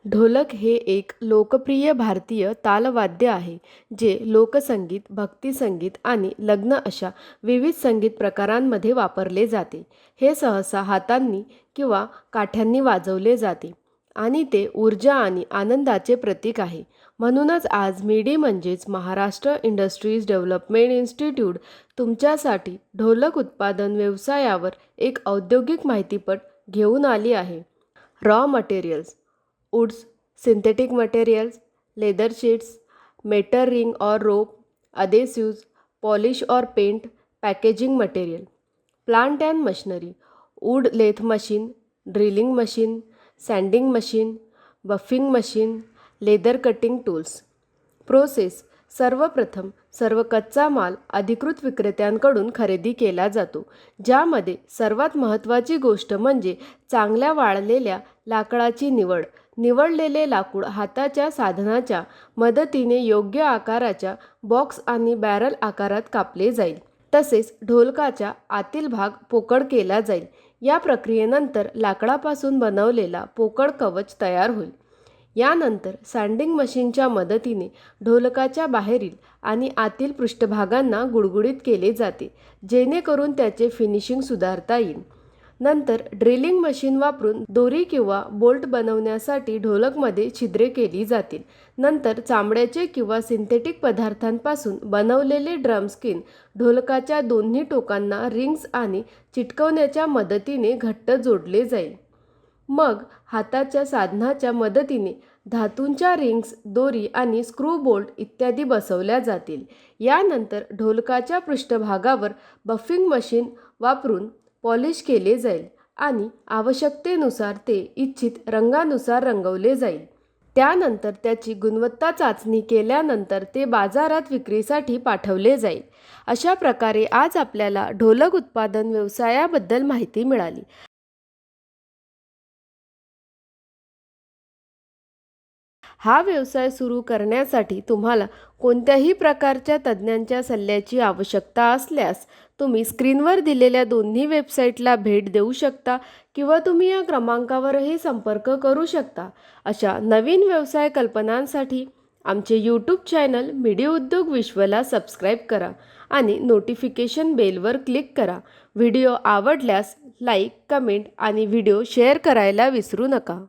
ढोलक हे एक लोकप्रिय भारतीय तालवाद्य आहे जे लोकसंगीत, भक्तिसंगीत आणि लग्न अशा विविध संगीत प्रकारांमध्ये वापरले जाते. हे सहसा हातांनी किंवा काठ्यांनी वाजवले जाते आणि ते ऊर्जा आणि आनंदाचे प्रतीक आहे. म्हणूनच आज मिडी म्हणजेच महाराष्ट्र इंडस्ट्रीज डेव्हलपमेंट इन्स्टिट्यूट तुमच्यासाठी ढोलक उत्पादन व्यवसायावर एक औद्योगिक माहितीपट घेऊन आली आहे. Raw materials: woods, synthetic materials, leather sheets, metal ring or rope, adhesives, polish or paint, packaging material. Plant and machinery: wood lathe machine, drilling machine, sanding machine, buffing machine, leather cutting tools. Process: सर्वप्रथम सर्व कच्चा माल अधिकृत विक्रेत्यांकडून खरेदी केला जातो, ज्यामध्ये सर्वात महत्त्वाची गोष्ट म्हणजे चांगल्या वाळलेल्या लाकडाची निवड. निवडलेले लाकूड हाताच्या साधनाच्या मदतीने योग्य आकाराच्या बॉक्स आणि बॅरल आकारात कापले जाईल. तसेच ढोलकाचा आतील भाग पोकळ केला जाईल. या प्रक्रियेनंतर लाकडापासून बनवलेला पोकळ कवच तयार होईल. यानंतर सँडिंग मशीनच्या मदतीने ढोलकाच्या बाहेरील आणि आतील पृष्ठभागांना गुळगुळीत केले जाते, जेणेकरून त्याचे फिनिशिंग सुधारता येईल. नंतर ड्रिलिंग मशीन वापरून दोरी किंवा बोल्ट बनवण्यासाठी ढोलकमध्ये छिद्रे केली जातील. नंतर चामड्याचे किंवा सिंथेटिक पदार्थांपासून बनवलेले ड्रमस्किन ढोलकाच्या दोन्ही टोकांना रिंग्स आणि चिटकवण्याच्या मदतीने घट्ट जोडले जाईल. मग हाताच्या साधनाच्या मदतीने धातूंच्या रिंग्स, दोरी आणि स्क्रू बोल्ट इत्यादी बसवल्या जातील. यानंतर ढोलकाच्या पृष्ठभागावर बफिंग मशीन वापरून पॉलिश केले जाईल आणि आवश्यकतेनुसार ते इच्छित रंगानुसार रंगवले जाईल. त्यानंतर त्याची गुणवत्ता चाचणी केल्यानंतर ते बाजारात विक्रीसाठी पाठवले जाईल. अशा प्रकारे आज आपल्याला ढोलक उत्पादन व्यवसायाबद्दल माहिती मिळाली. हा व्यवसाय सुरू करण्यासाठी तुम्हाला कोणत्याही प्रकारच्या तज्ज्ञांच्या सल्ल्याची आवश्यकता असल्यास तुम्ही स्क्रीनवर दिलेल्या दोन्ही वेबसाईटला भेट देऊ शकता किंवा तुम्ही या क्रमांकावरही संपर्क करू शकता. अशा नवीन व्यवसाय कल्पनांसाठी आमचे यूट्यूब चॅनल मिडी उद्योग विश्वला सबस्क्राईब करा आणि नोटिफिकेशन बेलवर क्लिक करा. व्हिडिओ आवडल्यास लाईक, कमेंट आणि व्हिडिओ शेअर करायला विसरू नका.